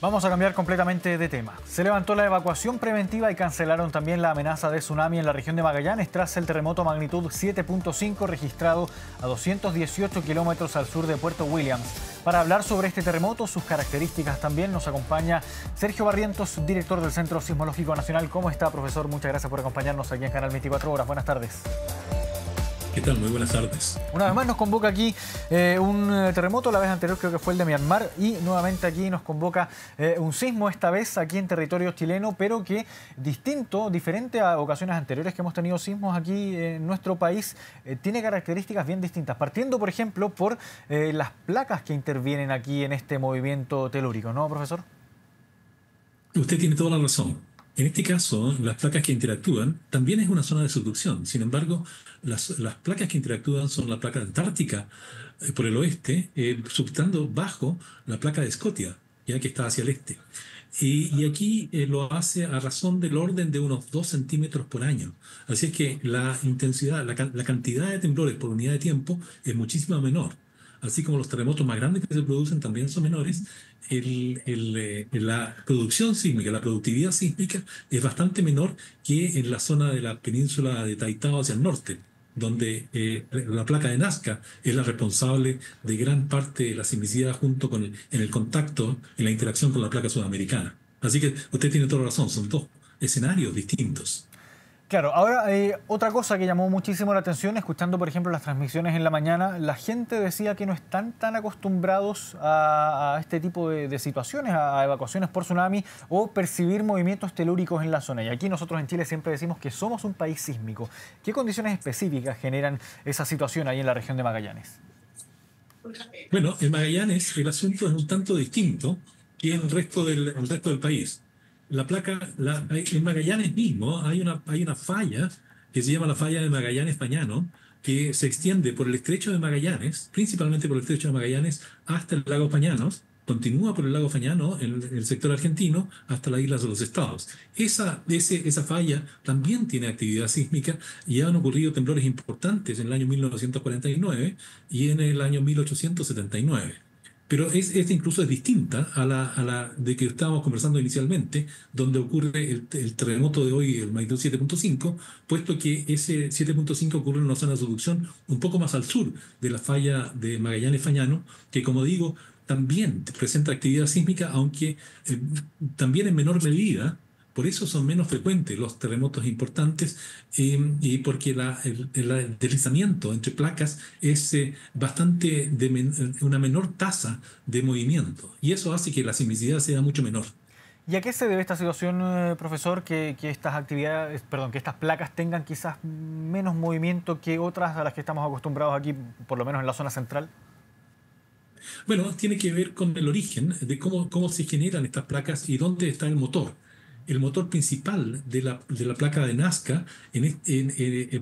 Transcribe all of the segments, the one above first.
Vamos a cambiar completamente de tema. Se levantó la evacuación preventiva y cancelaron también la amenaza de tsunami en la región de Magallanes tras el terremoto magnitud 7.5 registrado a 218 kilómetros al sur de Puerto Williams. Para hablar sobre este terremoto, sus características también, nos acompaña Sergio Barrientos, director del Centro Sismológico Nacional. ¿Cómo está, profesor? Muchas gracias por acompañarnos aquí en Canal 24 Horas. Buenas tardes. ¿Qué tal? Muy buenas tardes. Una vez más nos convoca aquí un terremoto, la vez anterior creo que fue el de Myanmar, y nuevamente aquí nos convoca un sismo, esta vez aquí en territorio chileno, pero que diferente a ocasiones anteriores que hemos tenido sismos aquí en nuestro país, tiene características bien distintas. Partiendo, por ejemplo, por las placas que intervienen aquí en este movimiento telúrico, ¿no, profesor? Usted tiene toda la razón. En este caso, las placas que interactúan también es una zona de subducción. Sin embargo, las placas que interactúan son la placa antártica por el oeste, substando bajo la placa de Scotia, ya que está hacia el este. Y aquí lo hace a razón del orden de unos 2 centímetros por año. Así es que la intensidad, la cantidad de temblores por unidad de tiempo es muchísimo menor. Así como los terremotos más grandes que se producen también son menores, la producción sísmica, la productividad sísmica es bastante menor que en la zona de la península de Taitao hacia el norte, donde la placa de Nazca es la responsable de gran parte de la sismicidad junto con en el contacto, en la interacción con la placa sudamericana. Así que usted tiene toda razón, son dos escenarios distintos. Claro, ahora otra cosa que llamó muchísimo la atención, escuchando por ejemplo las transmisiones en la mañana, la gente decía que no están tan acostumbrados a este tipo de situaciones, a evacuaciones por tsunami o percibir movimientos telúricos en la zona. Y aquí nosotros en Chile siempre decimos que somos un país sísmico. ¿Qué condiciones específicas generan esa situación ahí en la región de Magallanes? Bueno, en Magallanes el asunto es un tanto distinto que en el resto del país. En Magallanes mismo hay una falla que se llama la falla de Magallanes-Pañano, que se extiende por el estrecho de Magallanes, principalmente por el estrecho de Magallanes, hasta el lago Pañanos, continúa por el lago Pañano en el sector argentino hasta las Islas de los Estados. Esa falla también tiene actividad sísmica y han ocurrido temblores importantes en el año 1949 y en el año 1879. Pero esta incluso es distinta a la de que estábamos conversando inicialmente, donde ocurre el terremoto de hoy, el magnitud 7.5, puesto que ese 7.5 ocurre en una zona de subducción un poco más al sur de la falla de Magallanes-Fañano, que como digo, también presenta actividad sísmica, aunque también en menor medida. Por eso son menos frecuentes los terremotos importantes y porque el deslizamiento entre placas es bastante una menor tasa de movimiento y eso hace que la sismicidad sea mucho menor. ¿Y a qué se debe esta situación, profesor, que estas actividades, perdón, que estas placas tengan quizás menos movimiento que otras a las que estamos acostumbrados aquí, por lo menos en la zona central? Bueno, tiene que ver con el origen de cómo se generan estas placas y dónde está el motor. El motor principal de la placa de Nazca,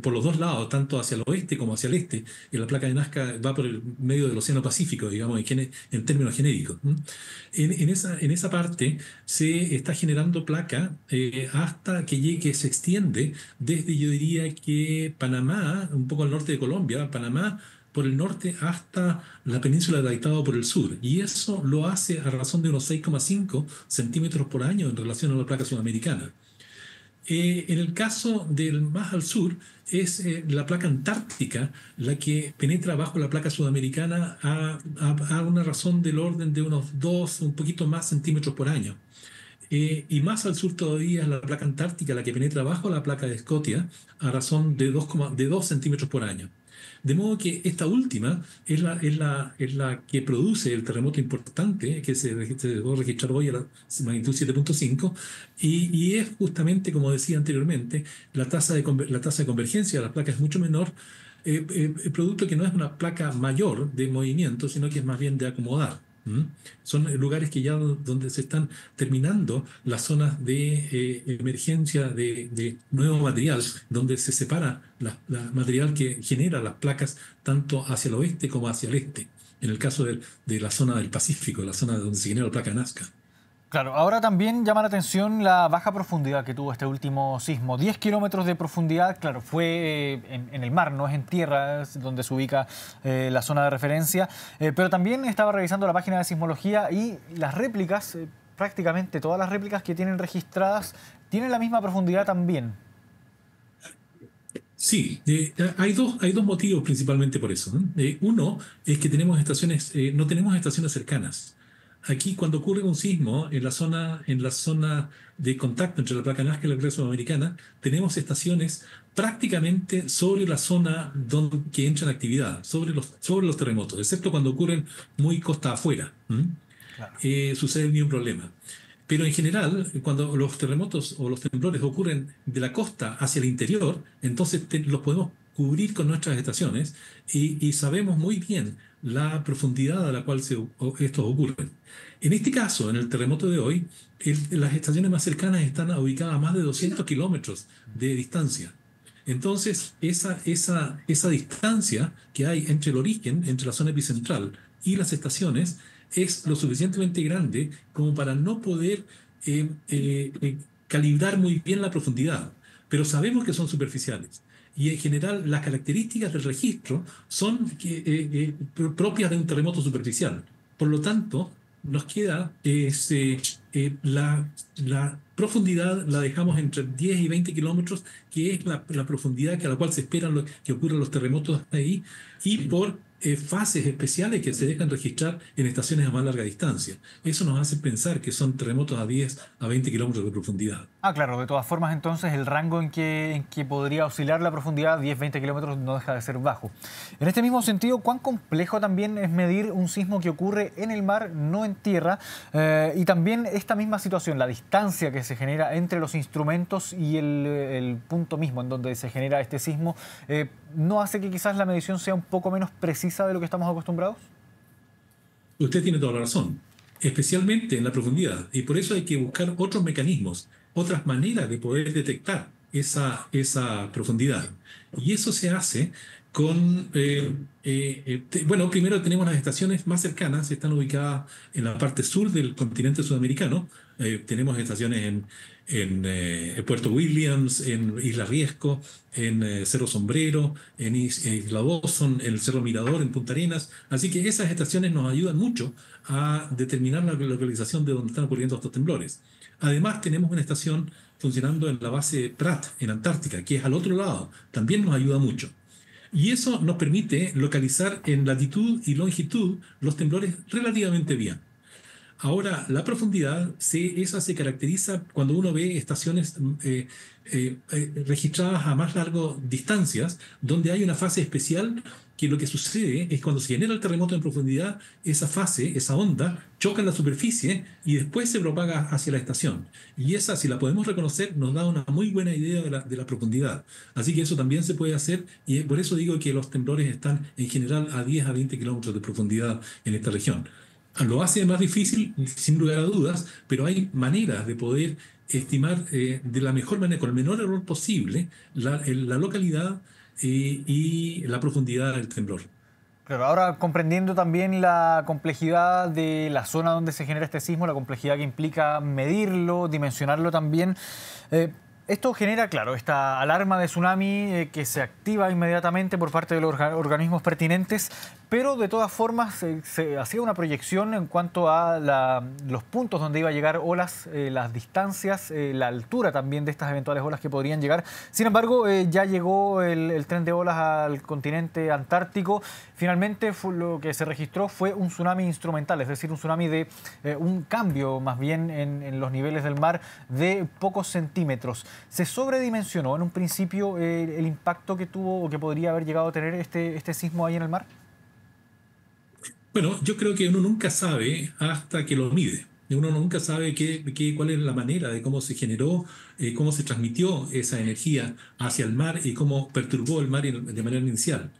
por los dos lados, tanto hacia el oeste como hacia el este, la placa de Nazca va por el medio del Océano Pacífico, digamos, en términos genéricos. En esa parte se está generando placa hasta que se extiende desde, yo diría que Panamá, un poco al norte de Colombia, Panamá, por el norte hasta la península de Taitao por el sur. Y eso lo hace a razón de unos 6,5 centímetros por año en relación a la placa sudamericana. En el caso del más al sur, es la placa antártica la que penetra bajo la placa sudamericana a una razón del orden de unos 2, un poquito más centímetros por año. Y más al sur todavía es la placa antártica la que penetra bajo la placa de Scotia a razón de 2 centímetros por año. De modo que esta última es la que produce el terremoto importante que se dejó registrar hoy a la magnitud 7.5 y es justamente, como decía anteriormente, la tasa de convergencia de las placas es mucho menor, el producto que no es una placa mayor de movimiento, sino que es más bien de acomodar. Son lugares que ya donde se están terminando las zonas de emergencia de nuevo material, donde se separa la material que genera las placas tanto hacia el oeste como hacia el este, en el caso de la zona del Pacífico, la zona donde se genera la placa Nazca. Claro, ahora también llama la atención la baja profundidad que tuvo este último sismo. 10 kilómetros de profundidad, claro, fue en el mar, no es en tierra, es donde se ubica la zona de referencia. Pero también estaba revisando la página de sismología y las réplicas prácticamente todas las réplicas que tienen registradas tienen la misma profundidad también. Sí, hay dos motivos principalmente por eso, ¿no? Uno es que tenemos no tenemos estaciones cercanas. Aquí, cuando ocurre un sismo en la zona de contacto entre la placa Nazca y la placa sudamericana, tenemos estaciones prácticamente sobre la zona que entra en actividad, sobre los terremotos, excepto cuando ocurren muy costa afuera. Claro. Sucede el mismo problema. Pero en general, cuando los terremotos o los temblores ocurren de la costa hacia el interior, entonces los podemos cubrir con nuestras estaciones y sabemos muy bien la profundidad a la cual estos ocurren. En este caso, en el terremoto de hoy, las estaciones más cercanas están ubicadas a más de 200 kilómetros de distancia. Entonces, esa distancia que hay entre el origen, entre la zona epicentral y las estaciones, es lo suficientemente grande como para no poder calibrar muy bien la profundidad, pero sabemos que son superficiales. Y en general las características del registro son propias de un terremoto superficial. Por lo tanto, nos queda la profundidad la dejamos entre 10 y 20 kilómetros, que es la profundidad a la cual se esperan que ocurran los terremotos ahí, y por fases especiales que se dejan registrar en estaciones a más larga distancia. Eso nos hace pensar que son terremotos a 10 a 20 kilómetros de profundidad. Ah, claro, de todas formas entonces el rango en que podría oscilar la profundidad, 10-20 kilómetros, no deja de ser bajo. En este mismo sentido, ¿cuán complejo también es medir un sismo que ocurre en el mar, no en tierra? Y también esta misma situación, la distancia que se genera entre los instrumentos y el punto mismo en donde se genera este sismo, ¿no hace que quizás la medición sea un poco menos precisa de lo que estamos acostumbrados? Usted tiene toda la razón, especialmente en la profundidad, y por eso hay que buscar otros mecanismos, otras maneras de poder detectar esa profundidad. Y eso se hace con, bueno, primero tenemos las estaciones más cercanas, están ubicadas en la parte sur del continente sudamericano. Tenemos estaciones en Puerto Williams, en Isla Riesco, en Cerro Sombrero, en Isla Dawson, en el Cerro Mirador, en Punta Arenas. Así que esas estaciones nos ayudan mucho a determinar la localización de donde están ocurriendo estos temblores. Además, tenemos una estación funcionando en la base Pratt, en Antártica, que es al otro lado. También nos ayuda mucho. Y eso nos permite localizar en latitud y longitud los temblores relativamente bien. Ahora, la profundidad, esa se caracteriza cuando uno ve estaciones registradas a más largas distancias, donde hay una fase especial que lo que sucede es cuando se genera el terremoto en profundidad, esa fase, esa onda, choca en la superficie y después se propaga hacia la estación. Y esa, si la podemos reconocer, nos da una muy buena idea de la profundidad. Así que eso también se puede hacer y por eso digo que los temblores están en general a 10 a 20 kilómetros de profundidad en esta región. Lo hace más difícil, sin lugar a dudas, pero hay maneras de poder estimar de la mejor manera, con el menor error posible, la localidad y la profundidad del temblor. Claro, ahora comprendiendo también la complejidad de la zona donde se genera este sismo, la complejidad que implica medirlo, dimensionarlo también, esto genera, claro, esta alarma de tsunami que se activa inmediatamente por parte de los organismos pertinentes, pero de todas formas se hacía una proyección en cuanto a los puntos donde iba a llegar olas, las distancias, la altura también de estas eventuales olas que podrían llegar. Sin embargo, ya llegó el tren de olas al continente antártico. Finalmente lo que se registró fue un tsunami instrumental, es decir, un tsunami de un cambio más bien en los niveles del mar de pocos centímetros. ¿Se sobredimensionó en un principio el impacto que tuvo o que podría haber llegado a tener este sismo ahí en el mar? Bueno, yo creo que uno nunca sabe hasta que lo mide. Uno nunca sabe cuál es la manera de cómo se generó, cómo se transmitió esa energía hacia el mar y cómo perturbó el mar de manera inicial.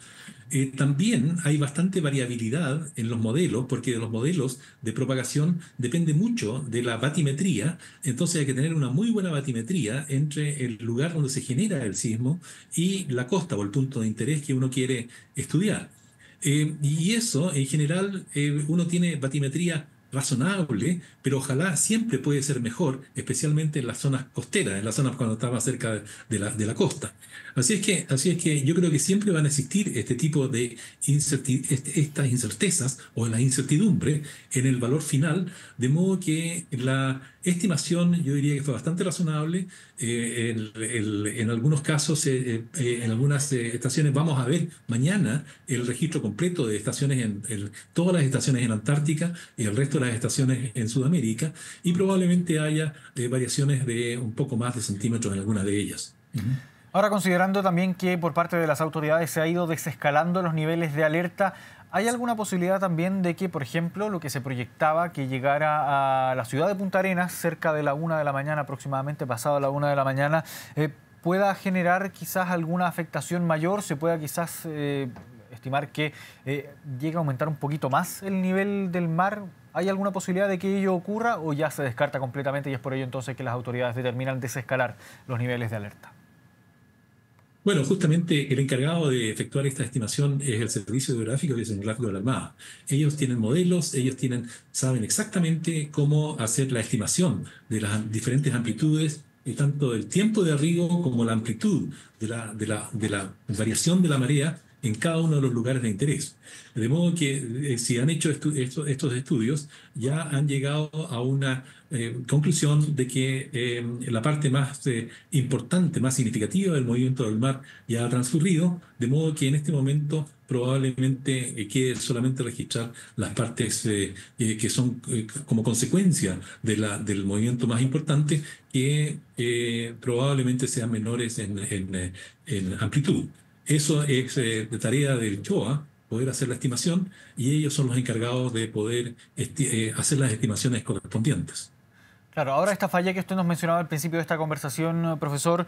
También hay bastante variabilidad en los modelos, porque de los modelos de propagación depende mucho de la batimetría. Entonces hay que tener una muy buena batimetría entre el lugar donde se genera el sismo y la costa o el punto de interés que uno quiere estudiar. Y eso, en general, uno tiene batimetría razonable, pero ojalá siempre puede ser mejor, especialmente en las zonas costeras, en las zonas cuando está más cerca de la costa. Así es que yo creo que siempre van a existir este tipo de estas incertezas o la incertidumbre en el valor final, de modo que la estimación yo diría que fue bastante razonable. En algunos casos, en algunas estaciones vamos a ver mañana el registro completo de estaciones todas las estaciones en Antártica y el resto de las estaciones en Sudamérica, y probablemente haya variaciones de un poco más de centímetros en algunas de ellas. Ahora, considerando también que por parte de las autoridades se ha ido desescalando los niveles de alerta, ¿hay alguna posibilidad también de que, por ejemplo, lo que se proyectaba que llegara a la ciudad de Punta Arenas cerca de la 1 de la mañana, aproximadamente pasado la 1 de la mañana, pueda generar quizás alguna afectación mayor? ¿Se pueda quizás estimar que llegue a aumentar un poquito más el nivel del mar? ¿Hay alguna posibilidad de que ello ocurra o ya se descarta completamente y es por ello entonces que las autoridades determinan desescalar los niveles de alerta? Bueno, justamente el encargado de efectuar esta estimación es el Servicio Hidrográfico y Oceanográfico de la Armada. Ellos tienen modelos, saben exactamente cómo hacer la estimación de las diferentes amplitudes, y tanto del tiempo de arribo como la amplitud de la variación de la marea en cada uno de los lugares de interés. De modo que si han hecho estos estudios, ya han llegado a una conclusión de que la parte más importante, más significativa del movimiento del mar ya ha transcurrido, de modo que en este momento probablemente quede solamente registrar las partes que son como consecuencia del movimiento más importante, que probablemente sean menores en amplitud. Eso es de tarea del CHOA, poder hacer la estimación, y ellos son los encargados de poder hacer las estimaciones correspondientes. Claro, ahora esta falla que usted nos mencionaba al principio de esta conversación, profesor,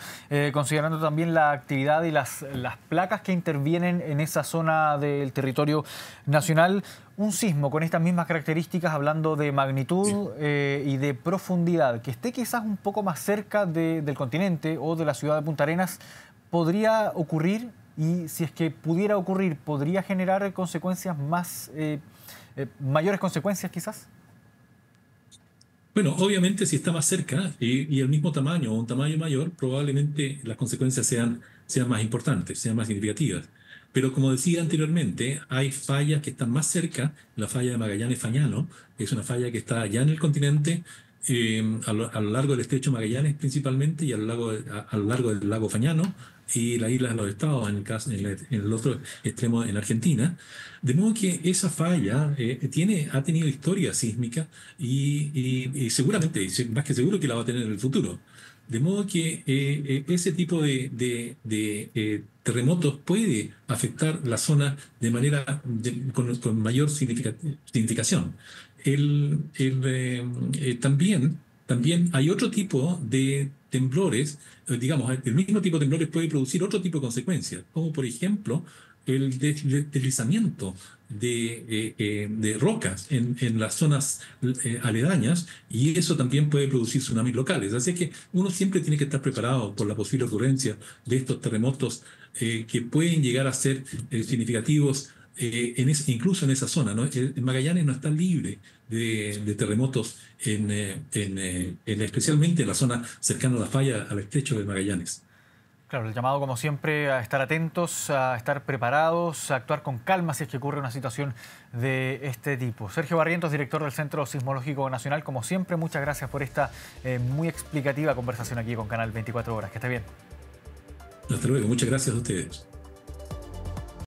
considerando también la actividad y las placas que intervienen en esa zona del territorio nacional, un sismo con estas mismas características, hablando de magnitud y de profundidad, que esté quizás un poco más cerca del continente o de la ciudad de Punta Arenas, ¿podría ocurrir? Y si es que pudiera ocurrir, ¿podría generar consecuencias mayores consecuencias quizás? Bueno, obviamente si está más cerca y el mismo tamaño o un tamaño mayor, probablemente las consecuencias sean más importantes, sean más significativas. Pero como decía anteriormente, hay fallas que están más cerca. La falla de Magallanes-Fañano es una falla que está ya en el continente, a lo largo del estrecho Magallanes principalmente, y a lo largo del lago Fañano y las islas de los Estados, en el otro extremo en Argentina. De modo que esa falla ha tenido historia sísmica y seguramente, más que seguro que la va a tener en el futuro. De modo que ese tipo de terremotos puede afectar la zona de manera con mayor significación. También hay otro tipo de temblores, digamos, el mismo tipo de temblores puede producir otro tipo de consecuencias, como por ejemplo el deslizamiento de rocas en las zonas aledañas, y eso también puede producir tsunamis locales. Así que uno siempre tiene que estar preparado por la posible ocurrencia de estos terremotos que pueden llegar a ser significativos incluso en esa zona, ¿no? Magallanes no está libre de terremotos, especialmente en la zona cercana a la falla, al estrecho de Magallanes. Claro, el llamado como siempre a estar atentos, a estar preparados, a actuar con calma si es que ocurre una situación de este tipo. Sergio Barrientos, director del Centro Sismológico Nacional, como siempre, muchas gracias por esta muy explicativa conversación aquí con Canal 24 Horas. Que esté bien. Hasta luego, muchas gracias a ustedes.